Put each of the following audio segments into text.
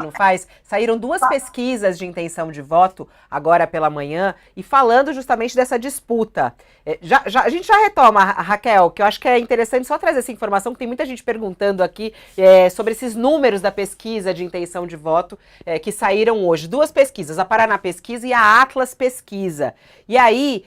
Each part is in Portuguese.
não faz? Saíram duas pesquisas de intenção de voto agora pela manhã e falando justamente dessa disputa. A gente já retoma, Raquel, que eu acho que é interessante só trazer essa informação, que tem muita gente perguntando aqui sobre esses números da pesquisa de intenção de voto que saíram hoje. Duas pesquisas, a Paraná Pesquisa e a Atlas Pesquisa. E aí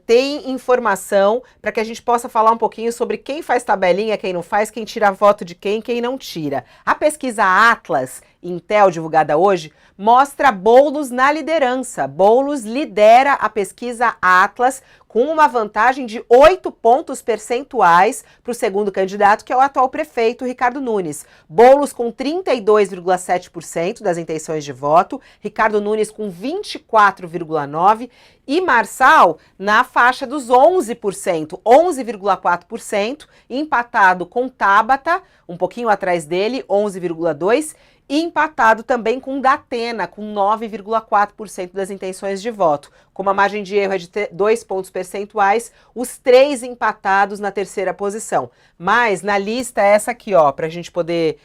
tem informação para que a gente possa falar um pouquinho sobre quem faz tabelinha, quem não faz, quem tira voto de quem não tira. A pesquisa Atlas Intel, divulgada hoje, mostra Boulos na liderança. Boulos lidera a pesquisa Atlas com uma vantagem de 8 pontos percentuais para o segundo candidato, que é o atual prefeito, Ricardo Nunes. Boulos com 32,7% das intenções de voto, Ricardo Nunes com 24,9% e Marçal na faixa dos 11%, 11,4%, empatado com Tabata, um pouquinho atrás dele, 11,2%, e empatado também com Datena, com 9,4% das intenções de voto. Como a margem de erro é de 2 pontos percentuais, os três empatados na terceira posição. Mas na lista essa aqui, ó, para a gente poder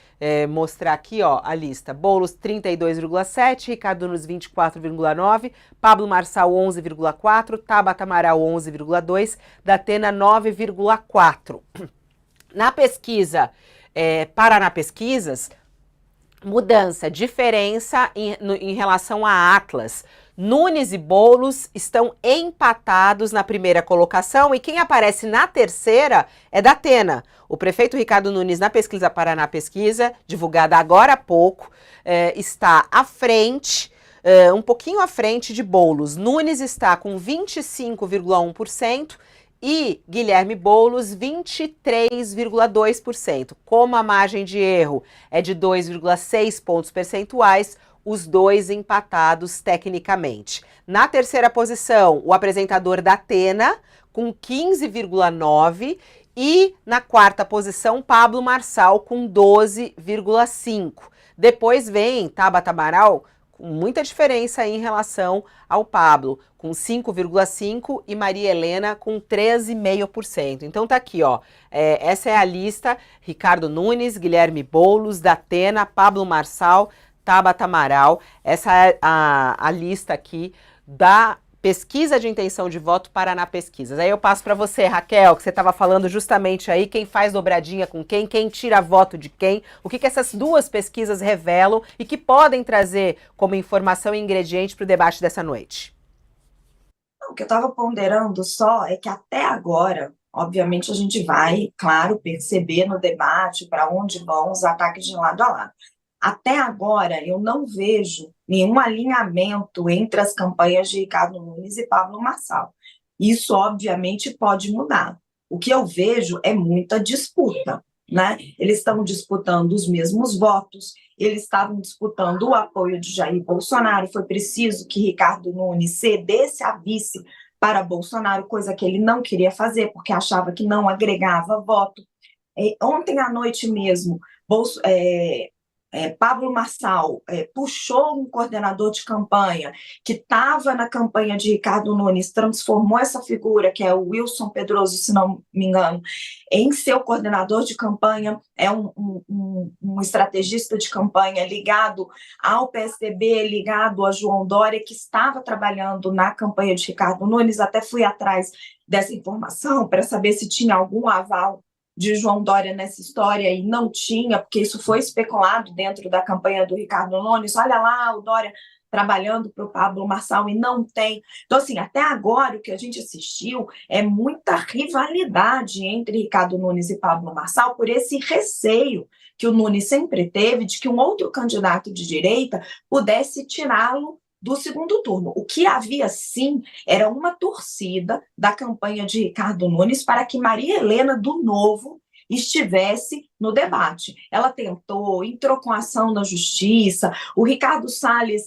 mostrar aqui, ó, a lista. Boulos 32,7%, Ricardo Nunes 24,9%, Pablo Marçal 11,4%, Tabata Amaral 11,2%, Datena 9,4%. Na pesquisa Paraná Pesquisas, mudança, diferença em relação a Atlas. Nunes e Boulos estão empatados na primeira colocação e quem aparece na terceira é Datena. O prefeito Ricardo Nunes, na pesquisa Paraná Pesquisa, divulgada agora há pouco, está à frente, um pouquinho à frente de Boulos. Nunes está com 25,1%. E Guilherme Boulos, 23,2%. Como a margem de erro é de 2,6 pontos percentuais, os dois empatados tecnicamente. Na terceira posição, o apresentador Datena, com 15,9%. E na quarta posição, Pablo Marçal, com 12,5%. Depois vem Tabata Amaral, com muita diferença em relação ao Pablo, com 5,5% e Maria Helena com 13,5%. Então tá aqui, ó, essa é a lista: Ricardo Nunes, Guilherme Boulos, Datena, Pablo Marçal, Tabata Amaral. Essa é a lista aqui da pesquisa de intenção de voto Paraná Pesquisas. Aí eu passo para você, Raquel, que você estava falando justamente aí, quem faz dobradinha com quem tira voto de quem, o que essas duas pesquisas revelam e que podem trazer como informação e ingrediente para o debate dessa noite. O que eu estava ponderando só é que até agora, obviamente, a gente vai, claro, perceber no debate para onde vão os ataques de lado a lado. Até agora, eu não vejo nenhum alinhamento entre as campanhas de Ricardo Nunes e Pablo Marçal. Isso, obviamente, pode mudar. O que eu vejo é muita disputa, né? Eles estão disputando os mesmos votos, eles estavam disputando o apoio de Jair Bolsonaro. Foi preciso que Ricardo Nunes cedesse a vice para Bolsonaro, coisa que ele não queria fazer, porque achava que não agregava voto. Ontem à noite mesmo, Pablo Marçal puxou um coordenador de campanha que estava na campanha de Ricardo Nunes, transformou essa figura, que é o Wilson Pedroso, se não me engano, em seu coordenador de campanha. É um estrategista de campanha ligado ao PSDB, ligado a João Dória, que estava trabalhando na campanha de Ricardo Nunes. Até fui atrás dessa informação para saber se tinha algum aval de João Dória nessa história, e não tinha, porque isso foi especulado dentro da campanha do Ricardo Nunes. Olha lá, o Dória trabalhando para o Pablo Marçal, e não tem. Então, assim, até agora o que a gente assistiu é muita rivalidade entre Ricardo Nunes e Pablo Marçal, por esse receio que o Nunes sempre teve de que um outro candidato de direita pudesse tirá-lo do segundo turno. O que havia, sim, era uma torcida da campanha de Ricardo Nunes para que Maria Helena, do Novo, estivesse no debate. Ela tentou, entrou com ação na justiça. O Ricardo Salles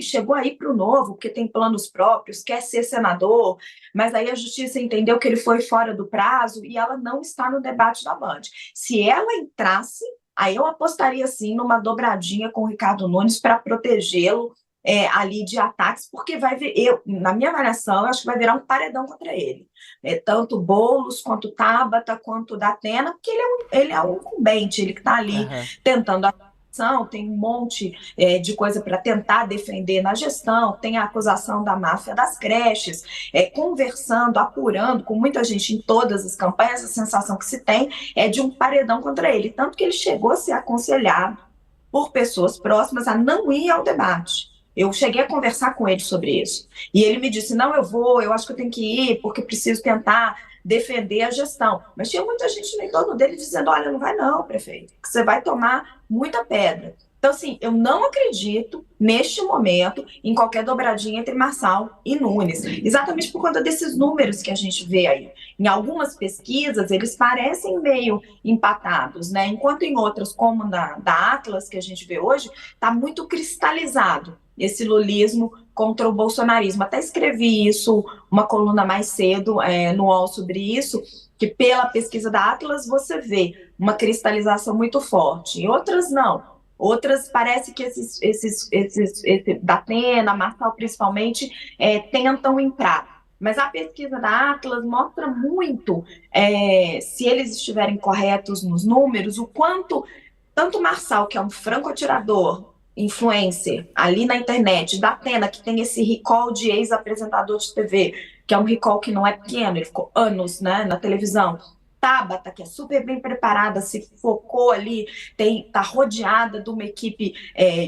chegou aí para o Novo, porque tem planos próprios, quer ser senador, mas aí a justiça entendeu que ele foi fora do prazo e ela não está no debate da Band. Se ela entrasse, aí eu apostaria, sim, numa dobradinha com o Ricardo Nunes para protegê-lo ali de ataques, porque na minha avaliação, eu acho que vai virar um paredão contra ele. Tanto Boulos, quanto Tabata, quanto Datena, porque ele é um incumbente, ele que está ali tentando tem um monte de coisa para tentar defender na gestão, tem a acusação da máfia das creches, conversando, apurando com muita gente em todas as campanhas, a sensação que se tem é de um paredão contra ele, tanto que ele chegou a ser aconselhado por pessoas próximas a não ir ao debate. Eu cheguei a conversar com ele sobre isso. E ele me disse: não, eu vou, eu acho que eu tenho que ir, porque preciso tentar defender a gestão. Mas tinha muita gente no entorno dele dizendo: olha, não vai não, prefeito, que você vai tomar muita pedra. Então, assim, eu não acredito, neste momento, em qualquer dobradinha entre Marçal e Nunes, exatamente por conta desses números que a gente vê aí. Em algumas pesquisas, eles parecem meio empatados, né? Enquanto em outras, como da Atlas, que a gente vê hoje, está muito cristalizado esse lulismo contra o bolsonarismo. Até escrevi isso, uma coluna mais cedo no UOL sobre isso, que pela pesquisa da Atlas você vê uma cristalização muito forte, e outras não. Outras parece que esse da Atena, Marçal principalmente, tentam entrar. Mas a pesquisa da Atlas mostra muito, se eles estiverem corretos nos números, o quanto tanto Marçal, que é um franco-atirador, influencer, ali na internet, da Atena, que tem esse recall de ex-apresentador de TV, que é um recall que não é pequeno, ele ficou anos, né, na televisão. Tabata, que é super bem preparada, se focou ali, está rodeada de uma equipe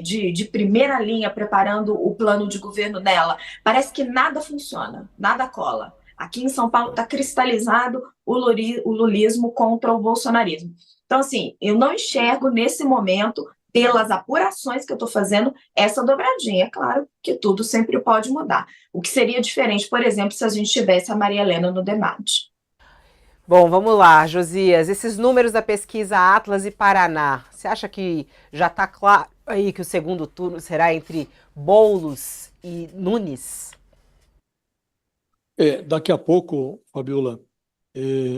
de primeira linha preparando o plano de governo dela. Parece que nada funciona, nada cola. Aqui em São Paulo está cristalizado o lulismo contra o bolsonarismo. Então, assim, eu não enxergo nesse momento, pelas apurações que eu estou fazendo, essa dobradinha. É claro que tudo sempre pode mudar. O que seria diferente, por exemplo, se a gente tivesse a Maria Helena no debate. Bom, vamos lá, Josias. Esses números da pesquisa Atlas e Paraná, você acha que já está claro aí que o segundo turno será entre Boulos e Nunes? Daqui a pouco, Fabiola,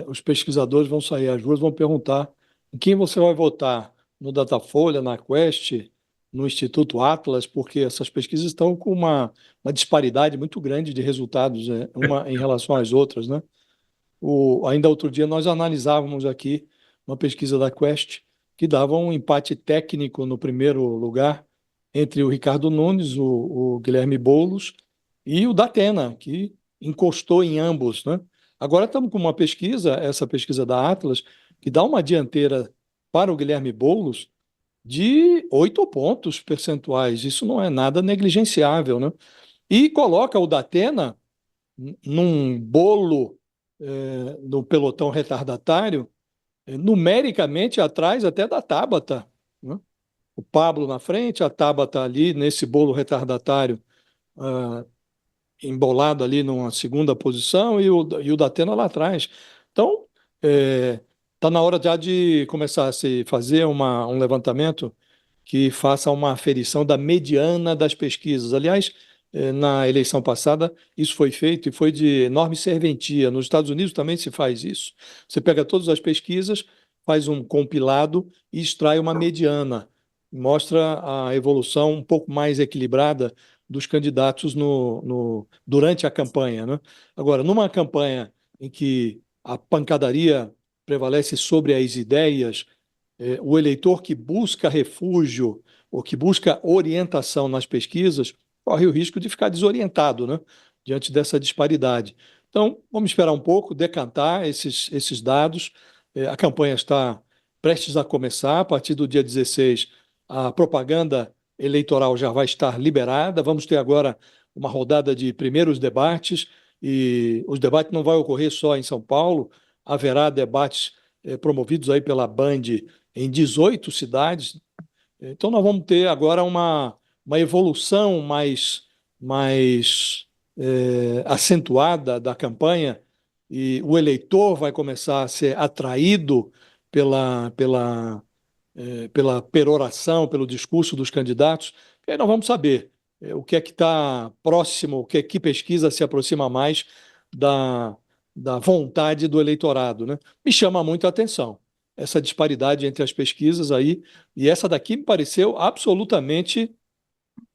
os pesquisadores vão sair às ruas, vão perguntar em quem você vai votar, no Datafolha, na Quest, no Instituto Atlas, porque essas pesquisas estão com uma disparidade muito grande de resultados, uma em relação às outras, né? Ainda outro dia nós analisávamos aqui uma pesquisa da Quest que dava um empate técnico no primeiro lugar entre o Ricardo Nunes, o Guilherme Boulos e o Datena, que encostou em ambos, né? Agora estamos com uma pesquisa, essa pesquisa da Atlas, que dá uma dianteira para o Guilherme Boulos de 8 pontos percentuais. Isso não é nada negligenciável, né? E coloca o Datena num bolo no pelotão retardatário, numericamente atrás até da Tabata, né? O Pablo na frente, a Tabata ali nesse bolo retardatário, embolado ali numa segunda posição e o Datena lá atrás. Então, está na hora já de começar a se fazer um levantamento que faça uma aferição da mediana das pesquisas. Aliás, na eleição passada, isso foi feito e foi de enorme serventia. Nos Estados Unidos também se faz isso. Você pega todas as pesquisas, faz um compilado e extrai uma mediana. Mostra a evolução um pouco mais equilibrada dos candidatos durante a campanha, né? Agora, numa campanha em que a pancadaria prevalece sobre as ideias, o eleitor que busca refúgio ou que busca orientação nas pesquisas corre o risco de ficar desorientado, né, diante dessa disparidade. Então, vamos esperar um pouco, decantar esses dados. A campanha está prestes a começar. A partir do dia 16, a propaganda eleitoral já vai estar liberada. Vamos ter agora uma rodada de primeiros debates, e os debates não vão ocorrer só em São Paulo, haverá debates promovidos aí pela Band em 18 cidades. Então, nós vamos ter agora uma evolução mais acentuada da campanha, e o eleitor vai começar a ser atraído pela peroração, pelo discurso dos candidatos. E aí nós vamos saber o que é que está próximo, que pesquisa se aproxima mais da vontade do eleitorado, né? Me chama muito a atenção essa disparidade entre as pesquisas aí, e essa daqui me pareceu absolutamente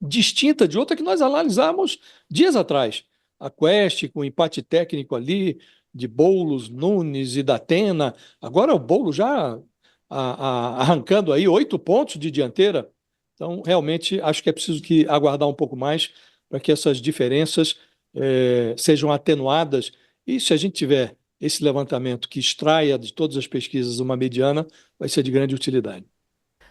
distinta de outra que nós analisamos dias atrás. A Quest, com empate técnico ali, de Boulos, Nunes e Datena. Agora o Boulos já arrancando aí 8 pontos de dianteira. Então, realmente, acho que é preciso aguardar um pouco mais para que essas diferenças sejam atenuadas. E se a gente tiver esse levantamento que extraia de todas as pesquisas uma mediana, vai ser de grande utilidade.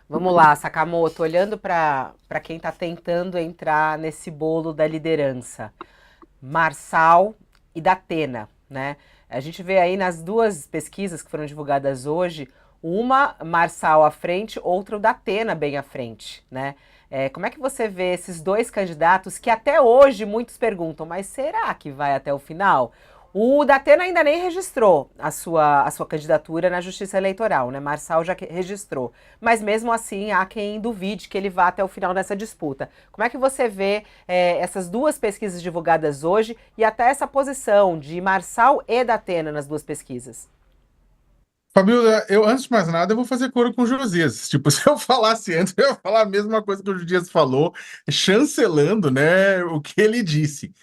Vamos lá, Sakamoto, olhando para quem está tentando entrar nesse bolo da liderança. Marçal e Datena, né? A gente vê aí nas duas pesquisas que foram divulgadas hoje, uma Marçal à frente, outra o Datena bem à frente, né? Como é que você vê esses dois candidatos que até hoje muitos perguntam, mas será que vai até o final? O Datena ainda nem registrou a sua candidatura na Justiça Eleitoral, né? Marçal já registrou. Mas mesmo assim, há quem duvide que ele vá até o final nessa disputa. Como é que você vê essas duas pesquisas divulgadas hoje e até essa posição de Marçal e Datena nas duas pesquisas? Fabiola, eu, antes de mais nada, eu vou fazer coro com o Josias. Tipo, se eu falasse antes, eu ia falar a mesma coisa que o Josias falou, chancelando, né, o que ele disse.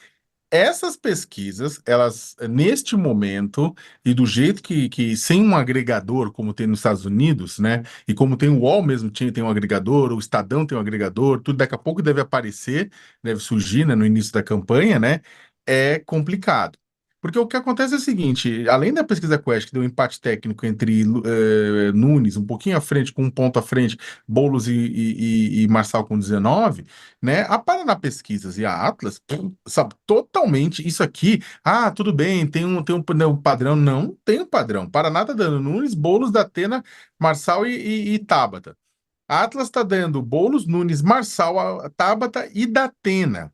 Essas pesquisas, elas, neste momento, e do jeito que sem um agregador, como tem nos Estados Unidos, né, e como tem o UOL mesmo, tem um agregador, o Estadão tem um agregador, tudo daqui a pouco deve aparecer, deve surgir, né, no início da campanha, né, é complicado. Porque o que acontece é o seguinte, além da pesquisa Quest, que deu um empate técnico entre Nunes, um pouquinho à frente, com um ponto à frente, Boulos e Marçal com 19, né? A Paraná Pesquisas e a Atlas, sabe, totalmente isso aqui. Ah, tudo bem, tem um padrão. Não tem um padrão. Paraná tá dando Nunes, Boulos, Datena, Marçal e Tabata. A Atlas tá dando Boulos, Nunes, Marçal, Tabata e Datena,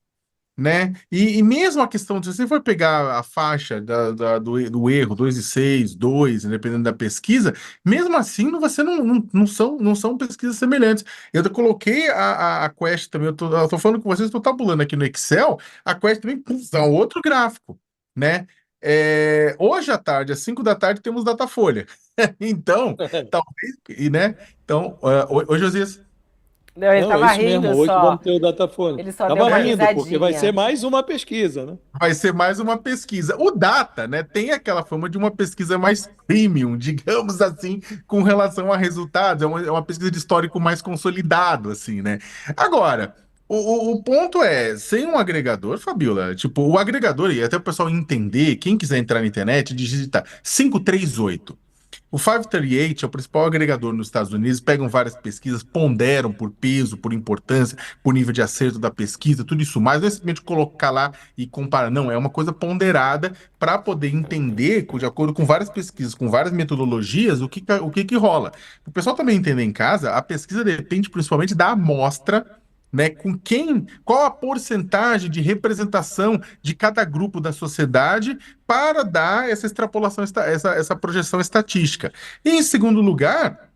né? E mesmo a questão de se você for pegar a faixa do erro, 2,6, 2, dependendo da pesquisa, mesmo assim não são pesquisas semelhantes. Eu coloquei a Quest também, eu tô falando com vocês, estou tabulando aqui no Excel, a Quest também é um outro gráfico, né? Hoje à tarde, às 5 da tarde, temos Datafolha. Então, talvez, né? Então, oi, Josias. Não, ele Não, é tava isso mesmo. rindo 8 só. vamos ter o Datafolha. Ele só deu Estava uma rindo, porque vai ser risadinha. mais uma pesquisa, né? Vai ser mais uma pesquisa. O Data, né, tem aquela fama de uma pesquisa mais premium, digamos assim, com relação a resultados. É uma pesquisa de histórico mais consolidado, assim, né? Agora, o ponto é, sem um agregador, Fabiola, tipo, o agregador, e até o pessoal entender, quem quiser entrar na internet, digita 538. O 538 é o principal agregador nos Estados Unidos, pegam várias pesquisas, ponderam por peso, por importância, por nível de acerto da pesquisa, tudo isso mais, não é simplesmente colocar lá e comparar, não, é uma coisa ponderada para poder entender, de acordo com várias pesquisas, com várias metodologias, o que rola. O pessoal também entender em casa, a pesquisa depende principalmente da amostra, né, qual a porcentagem de representação de cada grupo da sociedade para dar essa extrapolação, essa projeção estatística. E, em segundo lugar,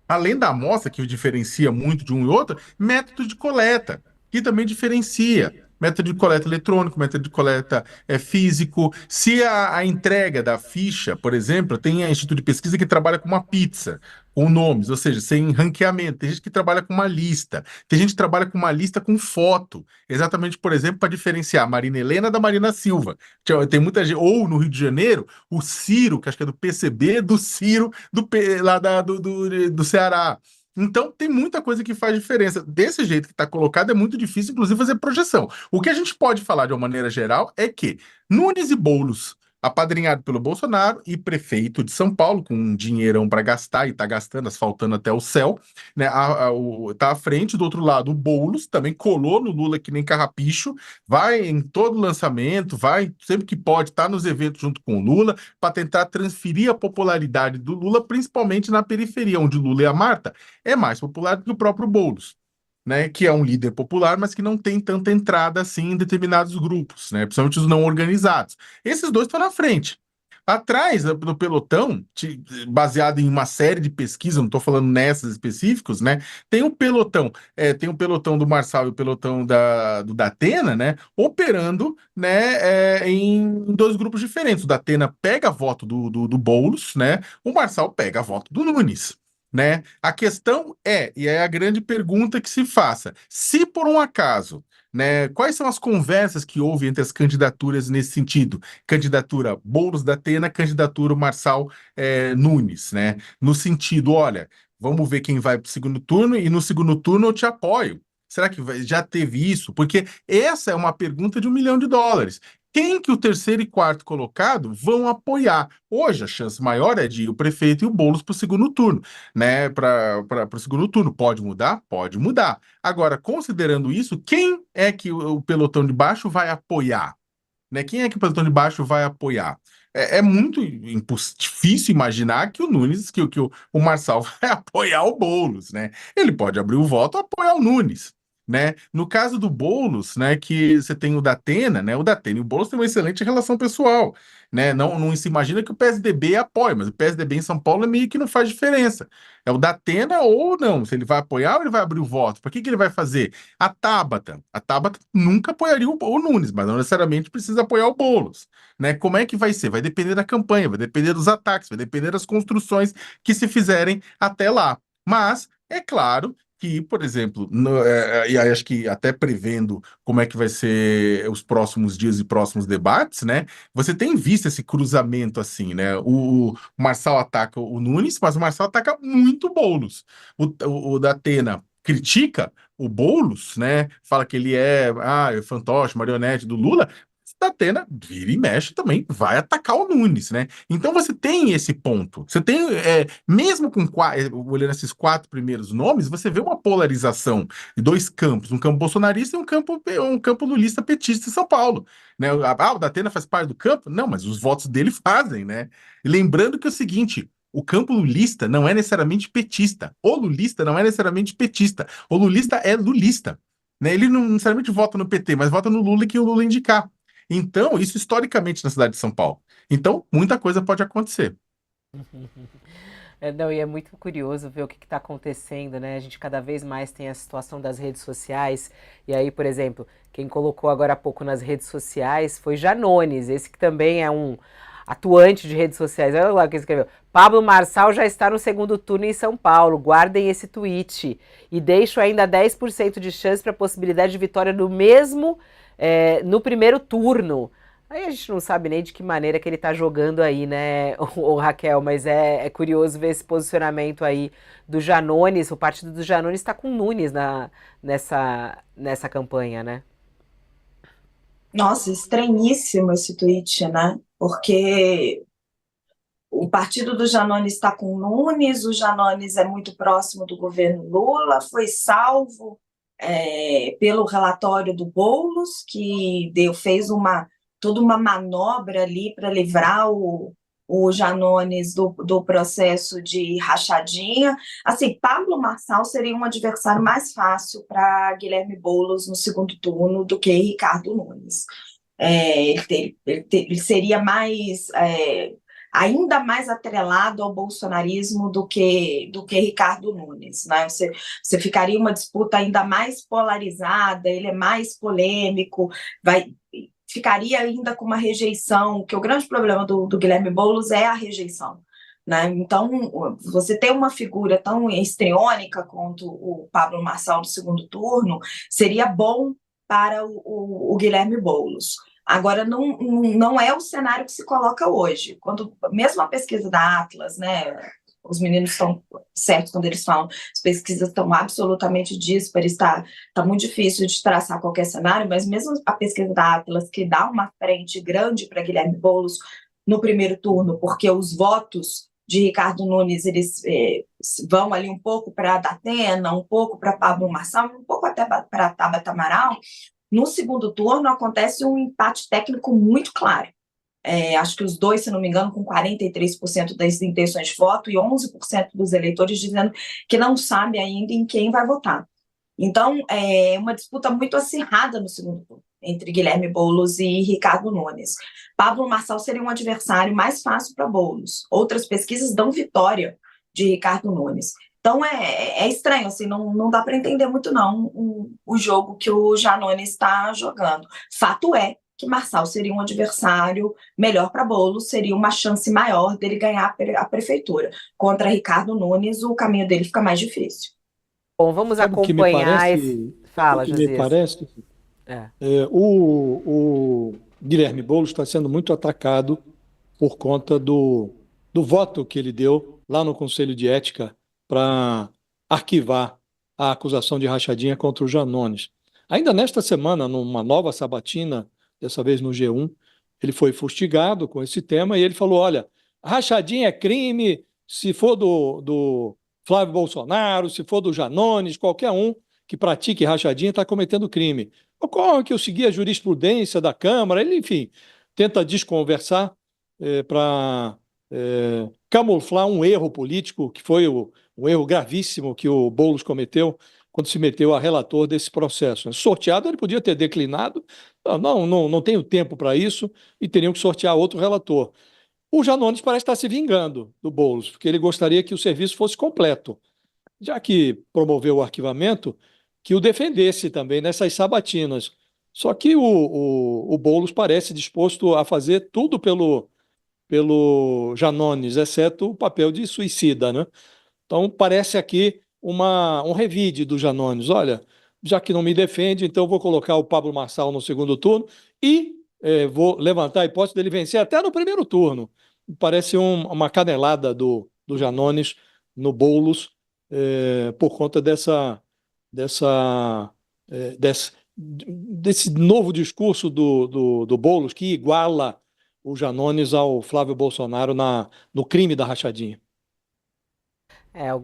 além da amostra, que diferencia muito de um e outro, método de coleta, que também diferencia. Método de coleta eletrônico, método de coleta físico. Se a entrega da ficha, por exemplo, tem a Instituto de Pesquisa que trabalha com uma pizza, com nomes, ou seja, sem ranqueamento. Tem gente que trabalha com uma lista. Tem gente que trabalha com uma lista com foto. Exatamente, por exemplo, para diferenciar a Marina Helena da Marina Silva. Tem muita gente, ou no Rio de Janeiro, o Ciro, que acho que é do PCB, do Ciro, lá do Ceará. Então, tem muita coisa que faz diferença. Desse jeito que está colocado, é muito difícil, inclusive, fazer projeção. O que a gente pode falar de uma maneira geral é que Nunes e Boulos, apadrinhado pelo Bolsonaro e prefeito de São Paulo, com um dinheirão para gastar e está gastando, asfaltando até o céu, né? Tá à frente, do outro lado, o Boulos também colou no Lula que nem carrapicho, vai em todo lançamento, vai sempre que pode, tá nos eventos junto com o Lula, para tentar transferir a popularidade do Lula, principalmente na periferia, onde o Lula e a Marta é mais popular do que o próprio Boulos, né, que é um líder popular, mas que não tem tanta entrada assim em determinados grupos, né, principalmente os não organizados. Esses dois estão na frente. Atrás do pelotão, baseado em uma série de pesquisas, não estou falando nessas específicos, né? Tem o pelotão do Marçal e o pelotão do Datena, né? Operando, né? Em dois grupos diferentes. O Datena pega voto do Boulos, né? O Marçal pega voto do Nunes. Né? A questão e é a grande pergunta que se faça, se por um acaso, né, quais são as conversas que houve entre as candidaturas nesse sentido? Candidatura Boulos da Atena, candidatura Marçal Nunes, né? No sentido, olha, Vamos ver quem vai para o segundo turno e no segundo turno eu te apoio. Será que já teve isso? Porque essa é uma pergunta de US$ 1 milhão. Quem que o terceiro e quarto colocado vão apoiar? Hoje a chance maior é de ir o prefeito e o Boulos para o segundo turno, né? Para o segundo turno. Pode mudar? Pode mudar. Agora, considerando isso, quem é que o pelotão de baixo vai apoiar? Né? Quem é que o pelotão de baixo vai apoiar? É muito difícil imaginar que o Nunes, que o Marçal vai apoiar o Boulos, né? Ele pode abrir o voto e apoiar o Nunes. Né? No caso do Boulos, né, que você tem o Datena, né? O Datena e o Boulos têm uma excelente relação pessoal, né? Não se imagina que o PSDB apoia, mas o PSDB em São Paulo é meio que não faz diferença. É o Datena ou não, se ele vai apoiar ou ele vai abrir o voto. Para que ele vai fazer? A Tabata nunca apoiaria o Nunes, mas não necessariamente precisa apoiar o Boulos, né? Como é que vai ser? Vai depender da campanha, vai depender dos ataques, vai depender das construções que se fizerem até lá. Mas é claro que, por exemplo, e aí acho que até prevendo como é que vai ser os próximos dias e próximos debates, né? Você tem visto esse cruzamento assim, né? O Marçal ataca o Nunes, mas o Marçal ataca muito o Boulos. O Datena critica o Boulos, né? Fala que ele é fantoche, marionete do Lula. Datena vira e mexe também, vai atacar o Nunes, né? Então você tem esse ponto. Você tem, mesmo olhando esses 4 primeiros nomes, você vê uma polarização de dois campos, um campo bolsonarista e um campo lulista petista em São Paulo. Né? O Datena faz parte do campo? Não, mas os votos dele fazem, né? E lembrando que é o seguinte. O campo lulista não é necessariamente petista. O lulista não é necessariamente petista. O lulista é lulista. Né? Ele não necessariamente vota no PT, mas vota no Lula e que o Lula indicar. Então, isso historicamente na cidade de São Paulo. Então, muita coisa pode acontecer. Não, e é muito curioso ver o que está acontecendo, né? A gente cada vez mais tem a situação das redes sociais. E aí, por exemplo, quem colocou agora há pouco nas redes sociais foi Janones, esse que também é um atuante de redes sociais. Olha lá o que ele escreveu. Pablo Marçal já está no segundo turno em São Paulo. Guardem esse tweet. E deixo ainda 10% de chance para a possibilidade de vitória no primeiro turno. Aí a gente não sabe nem de que maneira que ele tá jogando aí, né, o Raquel, mas é curioso ver esse posicionamento aí do Janones. O partido do Janones está com Nunes nessa campanha, né? Nossa, estranhíssimo esse tweet, né? Porque o partido do Janones está com o Nunes, o Janones é muito próximo do governo Lula, foi salvo pelo relatório do Boulos, que fez toda uma manobra ali para livrar o Janones do processo de rachadinha. Assim, Pablo Marçal seria um adversário mais fácil para Guilherme Boulos no segundo turno do que Ricardo Nunes. Ele seria ainda mais atrelado ao bolsonarismo do que Ricardo Nunes, né? Você ficaria uma disputa ainda mais polarizada, ele é mais polêmico, ficaria ainda com uma rejeição, que o grande problema do Guilherme Boulos é a rejeição. Né? Então, você ter uma figura tão histriônica quanto o Pablo Marçal no segundo turno seria bom para o Guilherme Boulos. Agora, não é o cenário que se coloca hoje. Mesmo a pesquisa da Atlas, né, os meninos estão certos quando eles falam, as pesquisas estão absolutamente díspares, está muito difícil de traçar qualquer cenário, mas mesmo a pesquisa da Atlas, que dá uma frente grande para Guilherme Boulos no primeiro turno, porque os votos de Ricardo Nunes, eles vão ali um pouco para a Datena, um pouco para Pablo Marçal, um pouco até para Tabata Amaral. No segundo turno, acontece um empate técnico muito claro. Acho que os dois, se não me engano, com 43% das intenções de voto e 11% dos eleitores dizendo que não sabe ainda em quem vai votar. Então, é uma disputa muito acirrada no segundo turno, entre Guilherme Boulos e Ricardo Nunes. Pablo Marçal seria um adversário mais fácil para Boulos. Outras pesquisas dão vitória de Ricardo Nunes. Então, é estranho, assim, não dá para entender muito, não, o jogo que o Janones está jogando. Fato é que Marçal seria um adversário melhor para Boulos, seria uma chance maior dele ganhar a prefeitura. Contra Ricardo Nunes, o caminho dele fica mais difícil. Bom, vamos Sabe o que me acompanhar parece? Fala, O que me Josias. parece? É. O Guilherme Boulos está sendo muito atacado por conta do voto que ele deu lá no Conselho de Ética para arquivar a acusação de rachadinha contra o Janones. Ainda nesta semana, numa nova sabatina, dessa vez no G1, ele foi fustigado com esse tema e ele falou: olha, rachadinha é crime, se for do Flávio Bolsonaro, se for do Janones, qualquer um que pratique rachadinha está cometendo crime. Ocorre que eu segui a jurisprudência da Câmara, ele, enfim, tenta desconversar para camuflar um erro político, que foi um erro gravíssimo que o Boulos cometeu quando se meteu a relator desse processo. Sorteado, ele podia ter declinado, não tenho tempo para isso, e teriam que sortear outro relator. O Janones parece estar se vingando do Boulos, porque ele gostaria que o serviço fosse completo, já que promoveu o arquivamento, que o defendesse também nessas sabatinas. Só que o Boulos parece disposto a fazer tudo pelo Janones, exceto o papel de suicida, né? Então parece aqui um revide do Janones. Olha, já que não me defende, então eu vou colocar o Pablo Marçal no segundo turno e vou levantar a hipótese dele vencer até no primeiro turno. Parece uma canelada do Janones no Boulos, por conta desse novo discurso do Boulos, que iguala o Janones ao Flávio Bolsonaro no crime da rachadinha. Algumas